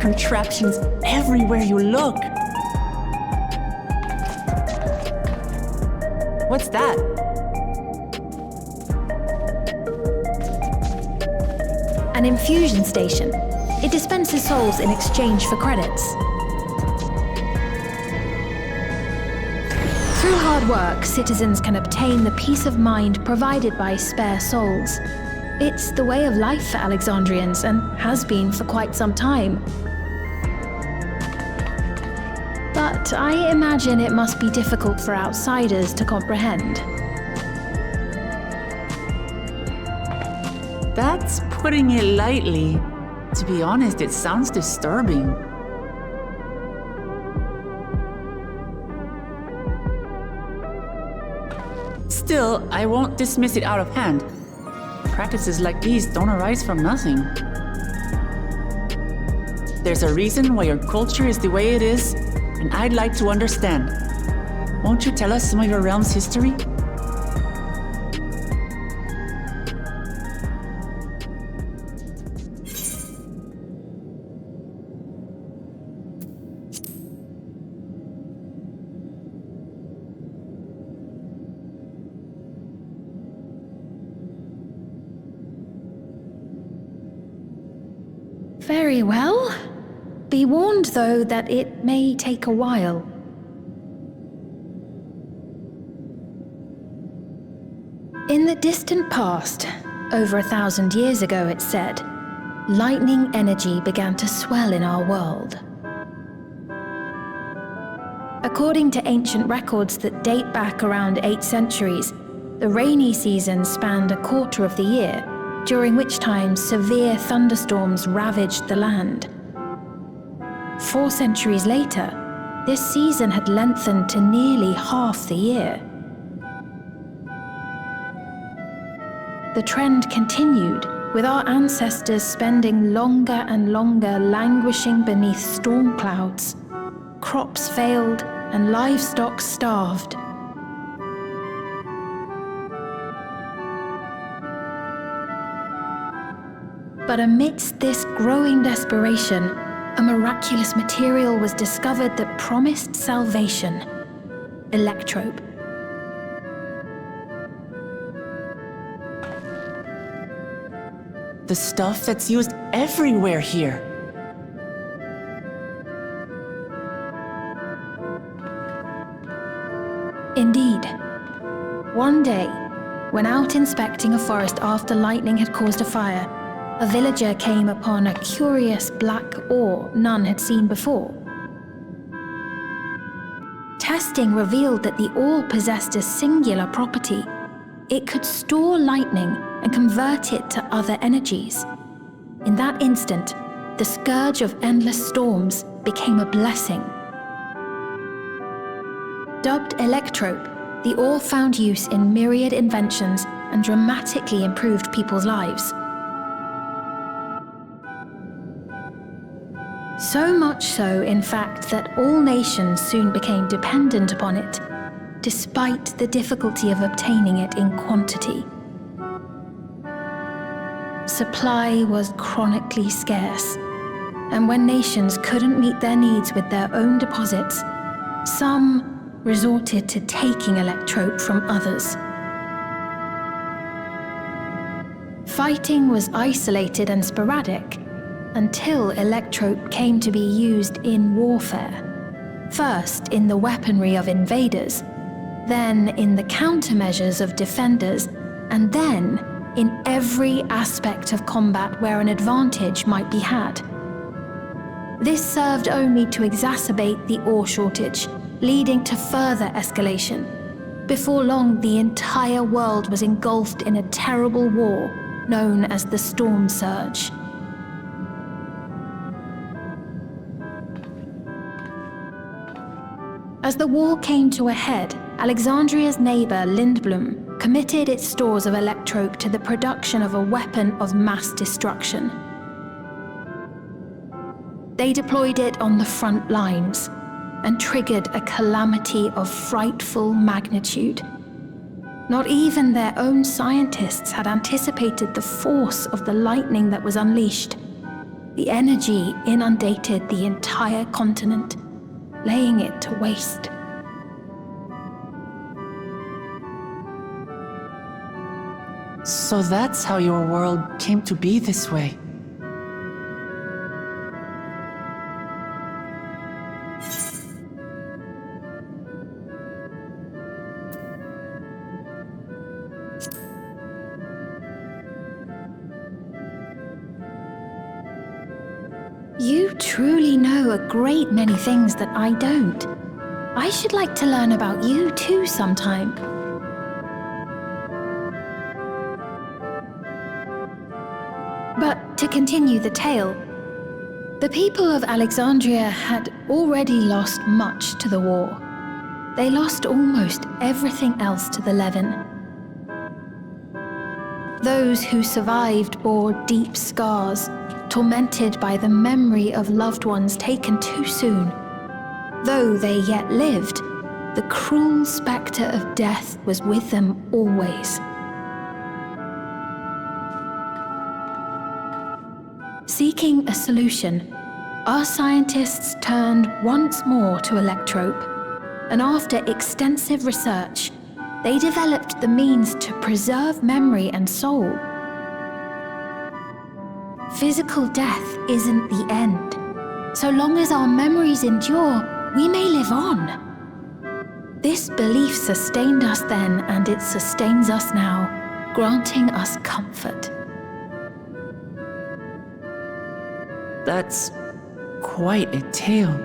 contraptions everywhere you look. What's that? An infusion station. It dispenses souls in exchange for credits. Through hard work, citizens can obtain the peace of mind provided by spare souls. It's the way of life for Alexandrians and has been for quite some time. But I imagine it must be difficult for outsiders to comprehend. That's putting it lightly. To be honest, it sounds disturbing. Still, I won't dismiss it out of hand. Practices like these don't arise from nothing. There's a reason why your culture is the way it is, and I'd like to understand. Won't you tell us some of your realm's history? Very well. Be warned, though, that it may take a while. In the distant past, over 1,000 years ago, it's said, lightning energy began to swell in our world. According to ancient records that date back around 8 centuries, the rainy season spanned a quarter of the year, during which time severe thunderstorms ravaged the land. 4 centuries later, this season had lengthened to nearly half the year. The trend continued, with our ancestors spending longer and longer languishing beneath storm clouds. Crops failed and livestock starved. But amidst this growing desperation, a miraculous material was discovered that promised salvation: electrope. The stuff that's used everywhere here. Indeed. One day, when out inspecting a forest after lightning had caused a fire, a villager came upon a curious black ore none had seen before. Testing revealed that the ore possessed a singular property. It could store lightning and convert it to other energies. In that instant, the scourge of endless storms became a blessing. Dubbed electrope, the ore found use in myriad inventions and dramatically improved people's lives. So much so, in fact, that all nations soon became dependent upon it, despite the difficulty of obtaining it in quantity. Supply was chronically scarce, and when nations couldn't meet their needs with their own deposits, some resorted to taking electrope from others. Fighting was isolated and sporadic, until electrope came to be used in warfare. First in the weaponry of invaders, then in the countermeasures of defenders, and then in every aspect of combat where an advantage might be had. This served only to exacerbate the ore shortage, leading to further escalation. Before long, the entire world was engulfed in a terrible war known as the Storm Surge. As the war came to a head, Alexandria's neighbor Lindblum committed its stores of electrope to the production of a weapon of mass destruction. They deployed it on the front lines and triggered a calamity of frightful magnitude. Not even their own scientists had anticipated the force of the lightning that was unleashed. the energy inundated the entire continent, laying it to waste. So that's how your world came to be this way. You truly know a great many things that I don't. I should like to learn about you too sometime. But to continue the tale, the people of Alexandria had already lost much to the war. They lost almost everything else to the Levin. Those who survived bore deep scars, tormented by the memory of loved ones taken too soon. Though they yet lived, the cruel spectre of death was with them always. Seeking a solution, our scientists turned once more to Electrope, and after extensive research, they developed the means to preserve memory and soul. Physical death isn't the end. So long as our memories endure, we may live on. This belief sustained us then, and it sustains us now, granting us comfort. That's quite a tale.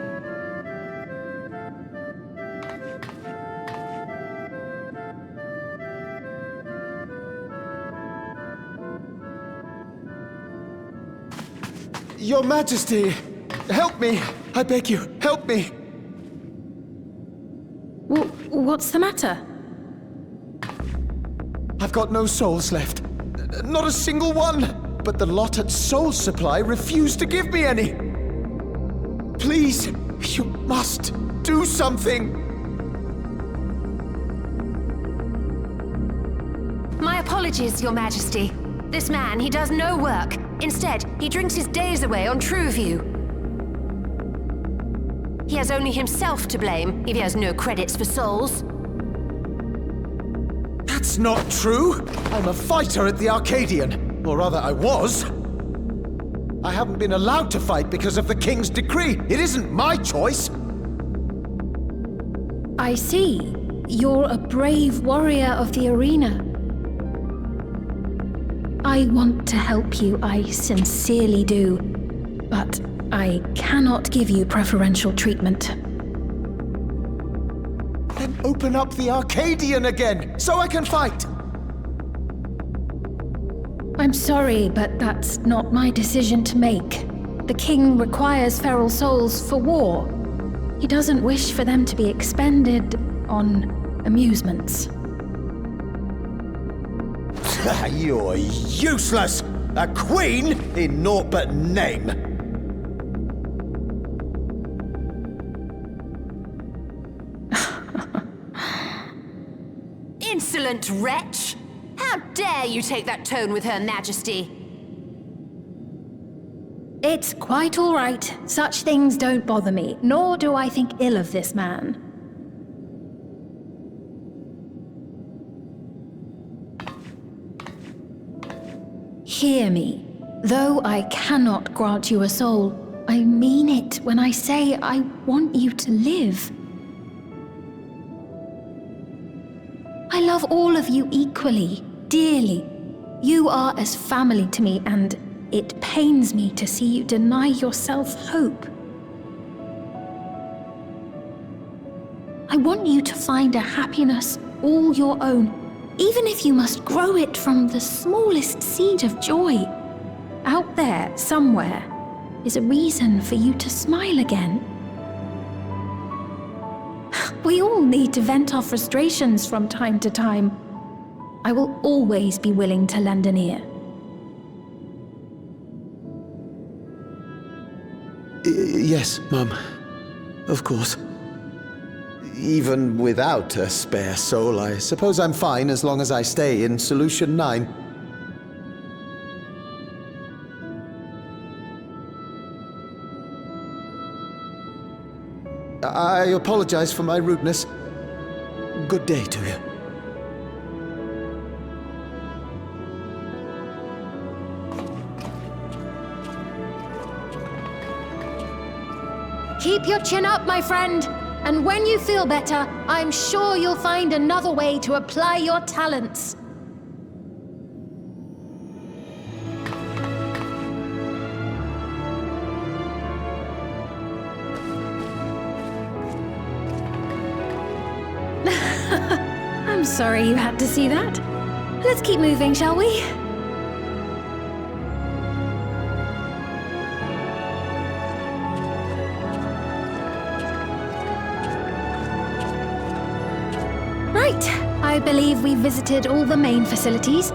Your Majesty, help me! I beg you, help me! What's the matter? I've got no souls left. Not a single one! But the lot at Soul Supply refused to give me any! Please, you must do something! My apologies, Your Majesty. This man, he does no work. Instead, he drinks his days away on Trueview. He has only himself to blame if he has no credits for souls. That's not true! I'm a fighter at the Arcadian. Or rather, I was. I haven't been allowed to fight because of the King's decree. It isn't my choice. I see. You're a brave warrior of the arena. I want to help you, I sincerely do. But I cannot give you preferential treatment. Then open up the Arcadian again, so I can fight! I'm sorry, but that's not my decision to make. The king requires feral souls for war. He doesn't wish for them to be expended on amusements. You're useless! A queen in naught but name! Insolent wretch! How dare you take that tone with Her Majesty? It's quite all right. Such things don't bother me, nor do I think ill of this man. Hear me. Though I cannot grant you a soul, I mean it when I say I want you to live. I love all of you equally, dearly. You are as family to me, and it pains me to see you deny yourself hope. I want you to find a happiness all your own, even if you must grow it from the smallest seed of joy. Out there, somewhere, is a reason for you to smile again. We all need to vent our frustrations from time to time. I will always be willing to lend an ear. Yes, Mum. Of course. Even without a spare soul, I suppose I'm fine as long as I stay in Solution 9. I apologize for my rudeness. Good day to you. Keep your chin up, my friend. And when you feel better, I'm sure you'll find another way to apply your talents. I'm sorry you had to see that. Let's keep moving, shall we? Right, I believe we've visited all the main facilities.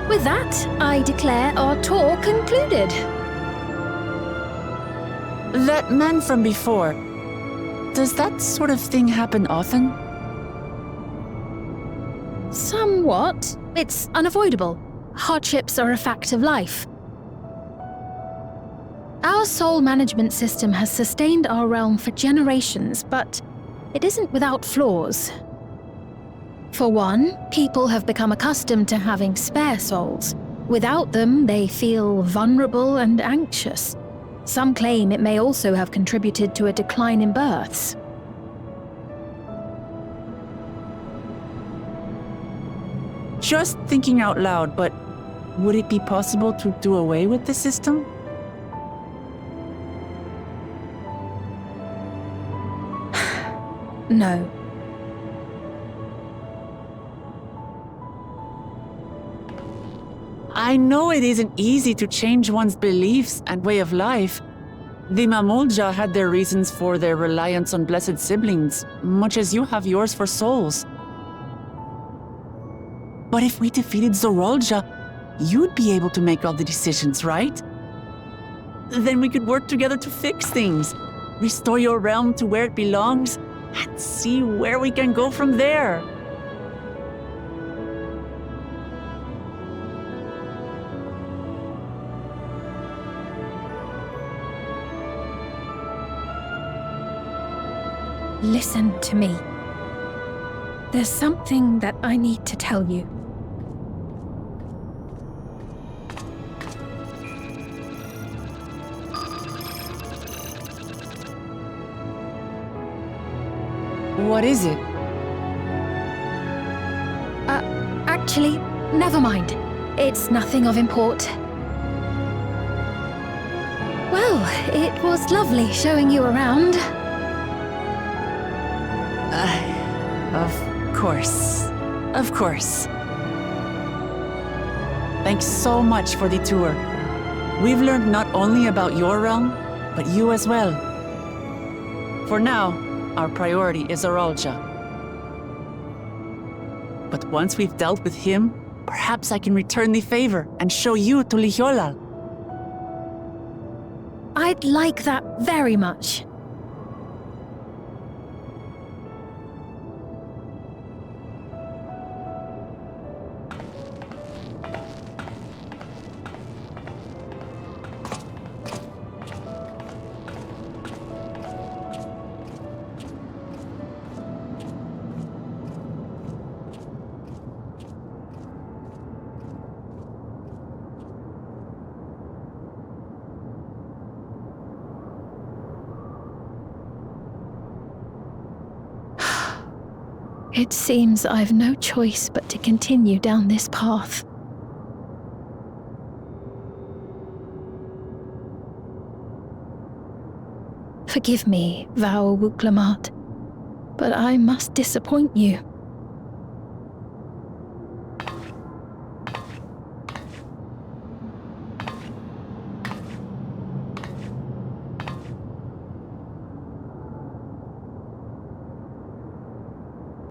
With that, I declare our tour concluded. That man from before, does that sort of thing happen often? Somewhat. It's unavoidable. Hardships are a fact of life. Our soul management system has sustained our realm for generations, but it isn't without flaws. For one, people have become accustomed to having spare souls. Without them, they feel vulnerable and anxious. Some claim it may also have contributed to a decline in births. Just thinking out loud, but would it be possible to do away with the system? No. I know it isn't easy to change one's beliefs and way of life. The Mamulja had their reasons for their reliance on blessed siblings, much as you have yours for souls. But if we defeated Zorolja, you'd be able to make all the decisions, right? Then we could work together to fix things, restore your realm to where it belongs, and see where we can go from there. Listen to me. There's something that I need to tell you. What is it? Actually, never mind. It's nothing of import. Well, it was lovely showing you around. Of course. Of course. Thanks so much for the tour. We've learned not only about your realm, but you as well. For now, our priority is Zorolja. But once we've dealt with him, perhaps I can return the favor and show you to Lihiolal. I'd like that very much. It seems I've no choice but to continue down this path. Forgive me, Wuk Lamat, but I must disappoint you.